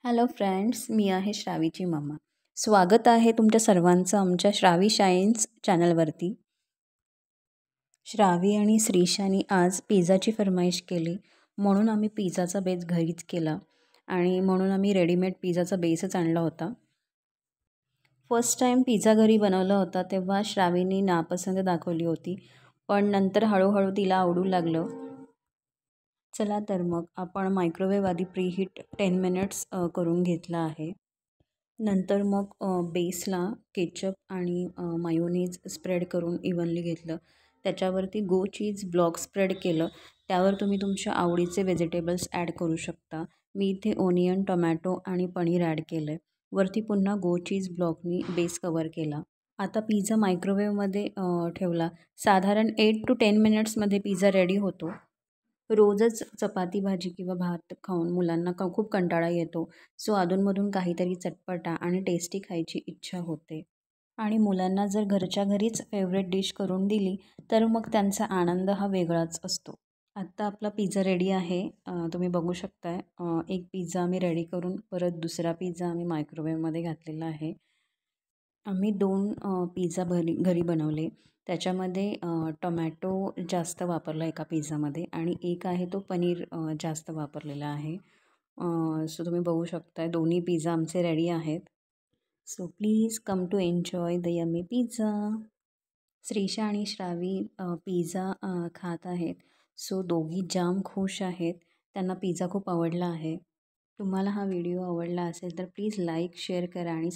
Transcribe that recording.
Hello friends, मी आहे श्रावीची mamma. स्वागत आहे तुमच्या सर्वांचं आमच्या श्रावी शाईन्स चॅनलवरती. श्रावी आणि श्रीशानी आज पिझ्झाची फरमाईश केली, म्हणून आम्ही पिझ्झाचा बेस घरीच केला आणि म्हणून आम्ही रेडीमेड पिझ्झाचा बेसच आणला होता. फर्स्ट टाईम पिझ्झा घरी बनवला होता तेव्हा श्रावीनी नापसंत दाखवली होती, पण नंतर हळूहळू तिला आवडू लागलं. चला तर मग आपण मायक्रोवेव्ह आधी प्रीहीट 10 मिनिट्स करून घेतला आहे. नंतर मग बेसला केचप आणि मायोनीज स्प्रेड करून इव्हनली घेतलं. त्याच्यावरती गो चीज ब्लॉक स्प्रेड केलं. त्यावर तुम्ही तुमच्या आवडीचे व्हेजिटेबल्स ॲड करू शकता. मी इथे ओनियन, टोमॅटो आणि पनीर ॲड केलं आहे. वरती पुन्हा गो चीज ब्लॉकनी बेस कवर केला. आता पिझ्झा मायक्रोवेव्हमध्ये ठेवला. साधारण 8 to 10 मिनिट्समध्ये पिझ्झा रेडी होतो. रोजच चपाती भाजी किंवा भात खाऊन मुलांना खूप कंटाळा येतो. सो अधूनमधून काहीतरी चटपटा आणि टेस्टी खायची इच्छा होते. आणि मुलांना जर घरच्या घरीच फेवरेट डिश करून दिली तर मग त्यांचा आनंद हा वेगळाच असतो. आत्ता आपला पिझ्झा रेडी आहे. तुम्ही बघू शकताय. एक पिझ्झा आम्ही रेडी करून परत दुसरा पिझ्झा आम्ही मायक्रोवेव्हमध्ये घातलेला आहे. आम्ही 2 पिझ्झा घरी बनवले. त्याच्यामध्ये टोमॅटो जास्त वापरला एका पिझ्झामध्ये आणि एक आहे तो पनीर जास्त वापरलेला आहे. सो तुम्ही बघू शकता दोन्ही पिझ्झा आमचे रेडी आहेत. So please come to enjoy the yummy pizza. Shreesha आणि श्रावी पिझ्झा खात आहेत. सो दोघी जाम खुश आहेत. त्यांना पिझ्झा खूप आवडला आहे. तुम्हाला हा व्हिडिओ आवडला असेल तर प्लीज लाईक, शेअर करा आणि